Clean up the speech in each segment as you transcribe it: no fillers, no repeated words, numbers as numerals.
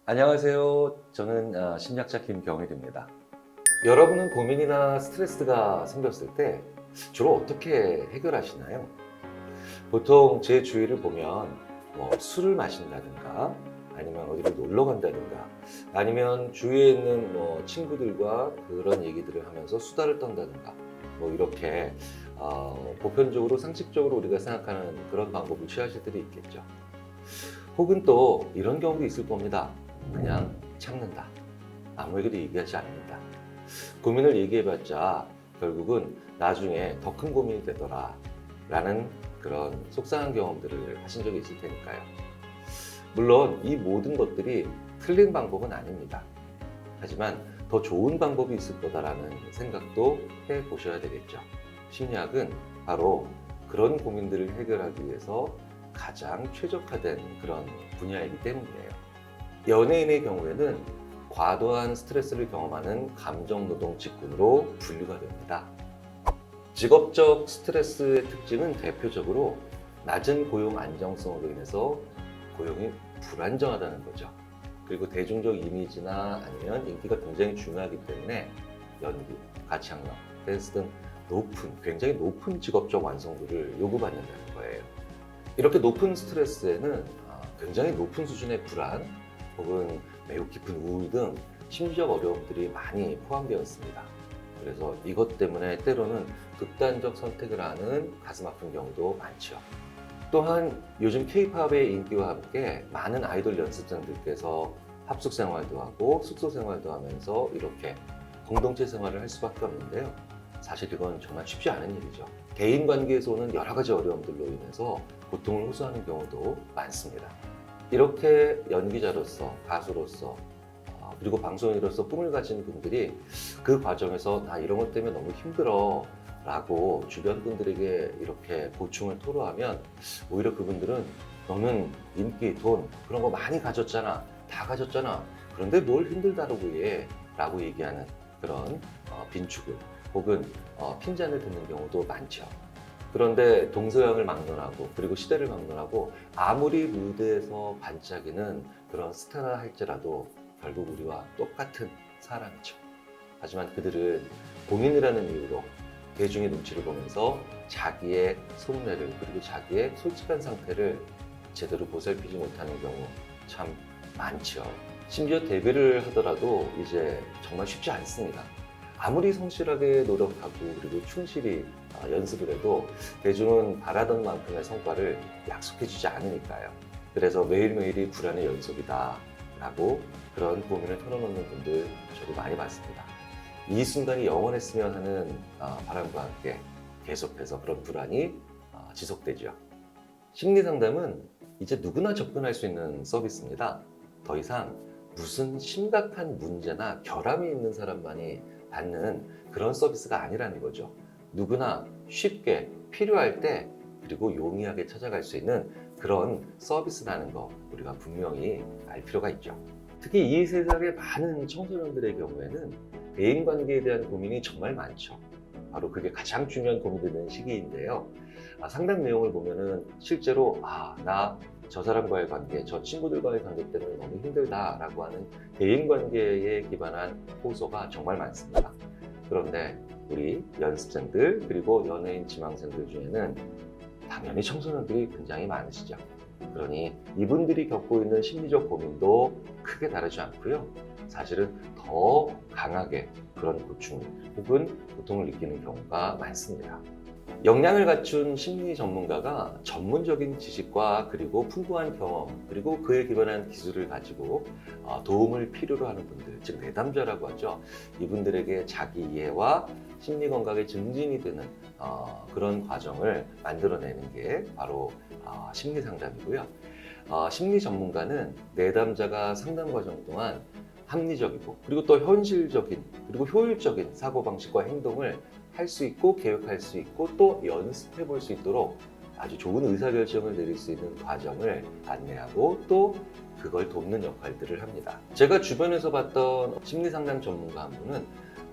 안녕하세요. 저는 심리학자 김경일입니다. 여러분은 고민이나 스트레스가 생겼을 때 주로 어떻게 해결하시나요? 보통 제 주위를 보면 술을 마신다든가 아니면 어디를 놀러 간다든가 아니면 주위에 있는 친구들과 그런 얘기들을 하면서 수다를 떤다든가 이렇게 보편적으로 상식적으로 우리가 생각하는 그런 방법을 취하실 때도 있겠죠. 혹은 또 이런 경우도 있을 겁니다. 그냥 참는다. 아무에게도 얘기하지 않는다. 고민을 얘기해봤자 결국은 나중에 더 큰 고민이 되더라 라는 그런 속상한 경험들을 하신 적이 있을 테니까요. 물론 이 모든 것들이 틀린 방법은 아닙니다. 하지만 더 좋은 방법이 있을 거다라는 생각도 해보셔야 되겠죠. 심리학은 바로 그런 고민들을 해결하기 위해서 가장 최적화된 그런 분야이기 때문이에요. 연예인의 경우에는 과도한 스트레스를 경험하는 감정노동 직군으로 분류가 됩니다. 직업적 스트레스의 특징은 대표적으로 낮은 고용 안정성으로 인해서 고용이 불안정하다는 거죠. 그리고 대중적 이미지나 아니면 인기가 굉장히 중요하기 때문에 연기, 가창력, 댄스 등 굉장히 높은 직업적 완성도를 요구받는다는 거예요. 이렇게 높은 스트레스에는 굉장히 높은 수준의 불안, 혹은 매우 깊은 우울 등 심리적 어려움들이 많이 포함되어 있습니다. 그래서 이것 때문에 때로는 극단적 선택을 하는 가슴 아픈 경우도 많죠. 또한 요즘 K-팝의 인기와 함께 많은 아이돌 연습생들께서 합숙 생활도 하고 숙소 생활도 하면서 이렇게 공동체 생활을 할 수밖에 없는데요. 사실 이건 정말 쉽지 않은 일이죠. 개인 관계에서 오는 여러 가지 어려움들로 인해서 고통을 호소하는 경우도 많습니다. 이렇게 연기자로서, 가수로서, 그리고 방송인으로서 꿈을 가진 분들이 그 과정에서 나 이런 것 때문에 너무 힘들어 라고 주변 분들에게 이렇게 고충을 토로하면 오히려 그분들은 너는 인기, 돈 그런 거 많이 가졌잖아, 다 가졌잖아, 그런데 뭘 힘들다라고 해 라고 얘기하는 그런 빈축을 혹은 핀잔을 듣는 경우도 많죠. 그런데 동서양을 막론하고 그리고 시대를 막론하고 아무리 무대에서 반짝이는 그런 스타라 할지라도 결국 우리와 똑같은 사람이죠. 하지만 그들은 본인이라는 이유로 대중의 눈치를 보면서 자기의 속내를 그리고 자기의 솔직한 상태를 제대로 보살피지 못하는 경우 참 많죠. 심지어 데뷔를 하더라도 이제 정말 쉽지 않습니다. 아무리 성실하게 노력하고 그리고 충실히 연습을 해도 대중은 바라던 만큼의 성과를 약속해주지 않으니까요. 그래서 매일매일이 불안의 연속이다 라고 그런 고민을 털어놓는 분들 저도 많이 봤습니다. 이 순간이 영원했으면 하는 바람과 함께 계속해서 그런 불안이 지속되죠. 심리상담은 이제 누구나 접근할 수 있는 서비스입니다. 더 이상 무슨 심각한 문제나 결함이 있는 사람만이 받는 그런 서비스가 아니라는 거죠. 누구나 쉽게 필요할 때 그리고 용이하게 찾아갈 수 있는 그런 서비스라는 거 우리가 분명히 알 필요가 있죠. 특히 이 세상의 많은 청소년들의 경우에는 대인관계에 대한 고민이 정말 많죠. 바로 그게 가장 중요한 고민되는 시기인데요. 상담 내용을 보면은 실제로 나 저 사람과의 관계, 저 친구들과의 관계 때문에 너무 힘들다라고 하는 대인관계에 기반한 호소가 정말 많습니다. 그런데 우리 연습생들 그리고 연예인 지망생들 중에는 당연히 청소년들이 굉장히 많으시죠. 그러니 이분들이 겪고 있는 심리적 고민도 크게 다르지 않고요. 사실은 더 강하게 그런 고충 혹은 고통을 느끼는 경우가 많습니다. 역량을 갖춘 심리 전문가가 전문적인 지식과 그리고 풍부한 경험 그리고 그에 기반한 기술을 가지고 도움을 필요로 하는 분들, 즉 내담자라고 하죠. 이분들에게 자기 이해와 심리 건강의 증진이 되는 그런 과정을 만들어내는 게 바로 심리 상담이고요. 심리 전문가는 내담자가 상담 과정 동안 합리적이고 그리고 또 현실적인 그리고 효율적인 사고방식과 행동을 할 수 있고 계획할 수 있고 또 연습해 볼 수 있도록 아주 좋은 의사결정을 내릴 수 있는 과정을 안내하고 또 그걸 돕는 역할들을 합니다. 제가 주변에서 봤던 심리상담 전문가 한 분은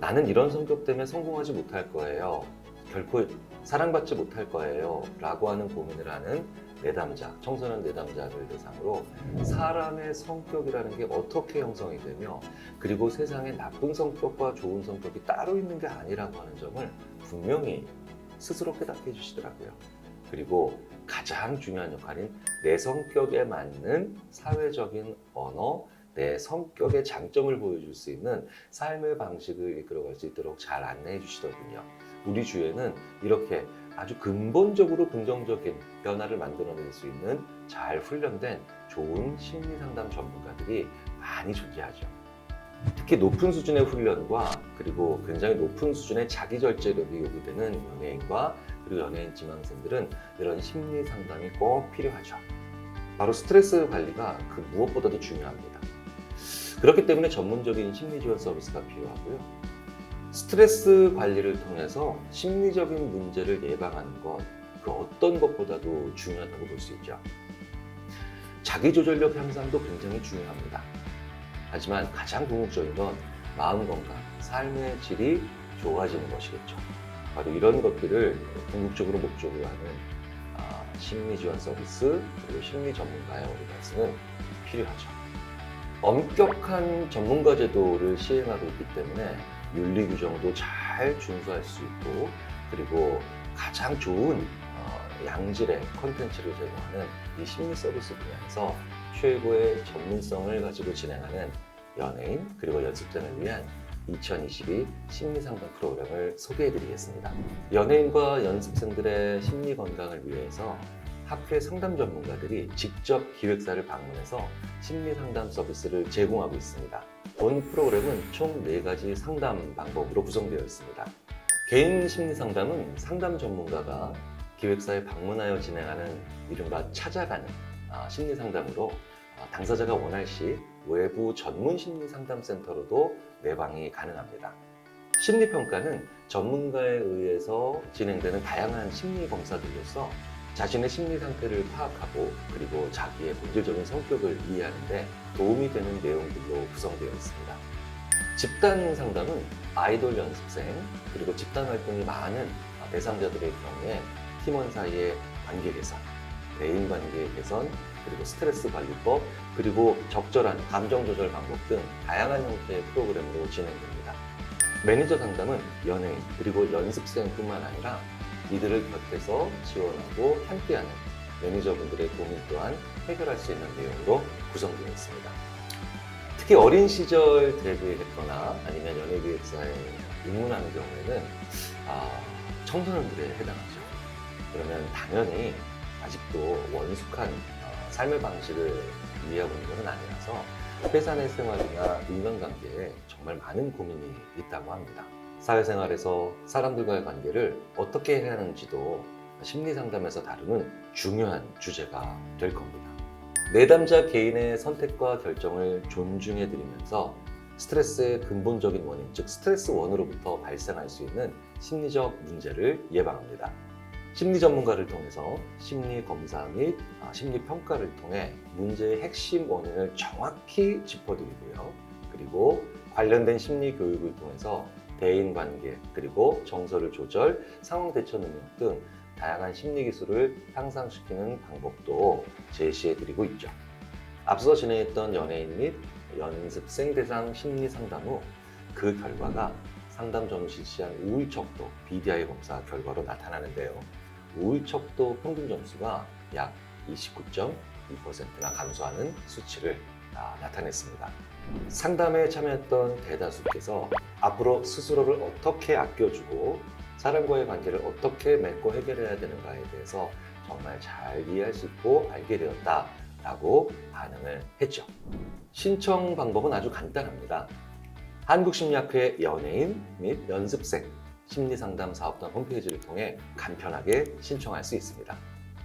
나는 이런 성격 때문에 성공하지 못할 거예요. 결코 사랑받지 못할 거예요 라고 하는 고민을 하는 내담자, 청소년 내담자를 대상으로 사람의 성격이라는 게 어떻게 형성이 되며 그리고 세상에 나쁜 성격과 좋은 성격이 따로 있는 게 아니라고 하는 점을 분명히 스스로 깨닫게 해주시더라고요. 그리고 가장 중요한 역할인 내 성격에 맞는 사회적인 언어, 내 성격의 장점을 보여줄 수 있는 삶의 방식을 이끌어갈 수 있도록 잘 안내해 주시더군요. 우리 주위에는 이렇게 아주 근본적으로 긍정적인 변화를 만들어낼 수 있는 잘 훈련된 좋은 심리상담 전문가들이 많이 존재하죠. 특히 높은 수준의 훈련과 그리고 굉장히 높은 수준의 자기 절제력이 요구되는 연예인과 그리고 연예인 지망생들은 이런 심리 상담이 꼭 필요하죠. 바로 스트레스 관리가 그 무엇보다도 중요합니다. 그렇기 때문에 전문적인 심리 지원 서비스가 필요하고요. 스트레스 관리를 통해서 심리적인 문제를 예방하는 것, 그 어떤 것보다도 중요하다고 볼 수 있죠. 자기 조절력 향상도 굉장히 중요합니다. 하지만 가장 궁극적인 건 마음 건강, 삶의 질이 좋아지는 것이겠죠. 바로 이런 것들을 궁극적으로 목적으로 하는 심리 지원 서비스 그리고 심리 전문가의 어리바스는 필요하죠. 엄격한 전문가 제도를 시행하고 있기 때문에 윤리 규정도 잘 준수할 수 있고 그리고 가장 좋은 양질의 콘텐츠를 제공하는 이 심리 서비스 분야에서 최고의 전문성을 가지고 진행하는 연예인 그리고 연습생을 위한 2022 심리상담 프로그램을 소개해드리겠습니다. 연예인과 연습생들의 심리 건강을 위해서 학회 상담 전문가들이 직접 기획사를 방문해서 심리 상담 서비스를 제공하고 있습니다. 본 프로그램은 총 4가지 상담 방법으로 구성되어 있습니다. 개인 심리 상담은 상담 전문가가 기획사에 방문하여 진행하는 이른바 찾아가는 심리 상담으로 당사자가 원할 시 외부 전문 심리 상담 센터로도 내방이 가능합니다. 심리평가는 전문가에 의해서 진행되는 다양한 심리 검사들로서 자신의 심리 상태를 파악하고 그리고 자기의 본질적인 성격을 이해하는 데 도움이 되는 내용들로 구성되어 있습니다. 집단 상담은 아이돌 연습생 그리고 집단 활동이 많은 대상자들의 경우에 팀원 사이의 관계 개선, 대인관계 개선, 그리고 스트레스 관리법, 그리고 적절한 감정 조절 방법 등 다양한 형태의 프로그램으로 진행됩니다. 매니저 상담은 연예인 그리고 연습생뿐만 아니라 이들을 곁에서 지원하고 함께하는 매니저분들의 고민 또한 해결할 수 있는 내용으로 구성되어 있습니다. 특히 어린 시절 데뷔했거나 아니면 연예기획사에 입문하는 경우에는 청소년들에 해당하죠. 그러면 당연히 아직도 원숙한 삶의 방식을 이해하고 있는 것은 아니라서 회사 내 생활이나 인간관계에 정말 많은 고민이 있다고 합니다. 사회생활에서 사람들과의 관계를 어떻게 해야 하는지도 심리상담에서 다루는 중요한 주제가 될 겁니다. 내담자 개인의 선택과 결정을 존중해드리면서 스트레스의 근본적인 원인, 즉 스트레스 원으로부터 발생할 수 있는 심리적 문제를 예방합니다. 심리 전문가를 통해서 심리 검사 및 심리 평가를 통해 문제의 핵심 원인을 정확히 짚어드리고요. 그리고 관련된 심리 교육을 통해서 대인관계, 그리고 정서를 조절, 상황 대처 능력 등 다양한 심리 기술을 향상시키는 방법도 제시해드리고 있죠. 앞서 진행했던 연예인 및 연습생 대상 심리 상담 후 그 결과가 상담 전후 실시한 우울척도 BDI 검사 결과로 나타나는데요. 우울척도 평균 점수가 약 29.2%나 감소하는 수치를 나타냈습니다. 상담에 참여했던 대다수께서 앞으로 스스로를 어떻게 아껴주고 사람과의 관계를 어떻게 맺고 해결해야 되는가에 대해서 정말 잘 이해할 수 있고 알게 되었다라고 반응을 했죠. 신청 방법은 아주 간단합니다. 한국심리학회 연예인 및 연습생 심리상담 사업단 홈페이지를 통해 간편하게 신청할 수 있습니다.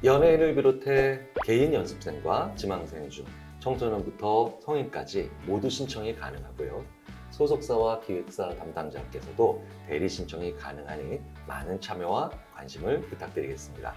연예인을 비롯해 개인 연습생과 지망생 중 청소년부터 성인까지 모두 신청이 가능하고요. 소속사와 기획사 담당자께서도 대리 신청이 가능하니 많은 참여와 관심을 부탁드리겠습니다.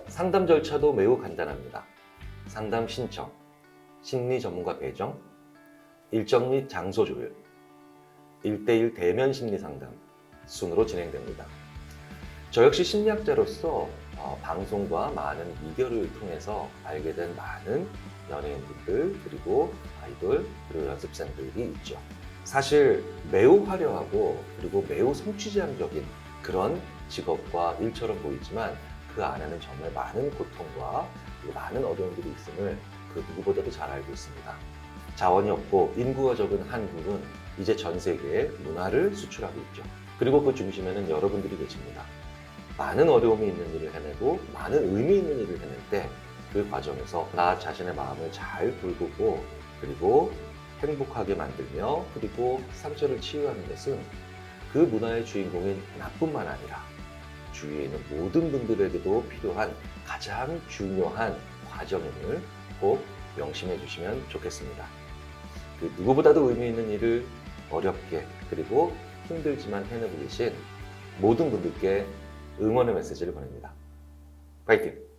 상담 절차도 매우 간단합니다. 상담 신청, 심리 전문가 배정, 일정 및 장소 조율, 1대1 대면 심리 상담 순으로 진행됩니다. 저 역시 심리학자로서 방송과 많은 미디어를 통해서 알게 된 많은 연예인분들, 그리고 아이돌, 그리고 연습생들이 있죠. 사실 매우 화려하고 그리고 매우 성취지향적인 그런 직업과 일처럼 보이지만 그 안에는 정말 많은 고통과 그리고 많은 어려움들이 있음을 그 누구보다도 잘 알고 있습니다. 자원이 없고 인구가 적은 한국은 이제 전 세계에 문화를 수출하고 있죠. 그리고 그 중심에는 여러분들이 계십니다. 많은 어려움이 있는 일을 해내고 많은 의미 있는 일을 해낼 때 그 과정에서 나 자신의 마음을 잘 돌보고 그리고 행복하게 만들며 그리고 상처를 치유하는 것은 그 문화의 주인공인 나뿐만 아니라 주위에 있는 모든 분들에게도 필요한 가장 중요한 과정임을 꼭 명심해 주시면 좋겠습니다. 그 누구보다도 의미 있는 일을 어렵게 그리고 힘들지만 해내고 계신 모든 분들께 응원의 메시지를 보냅니다. 파이팅!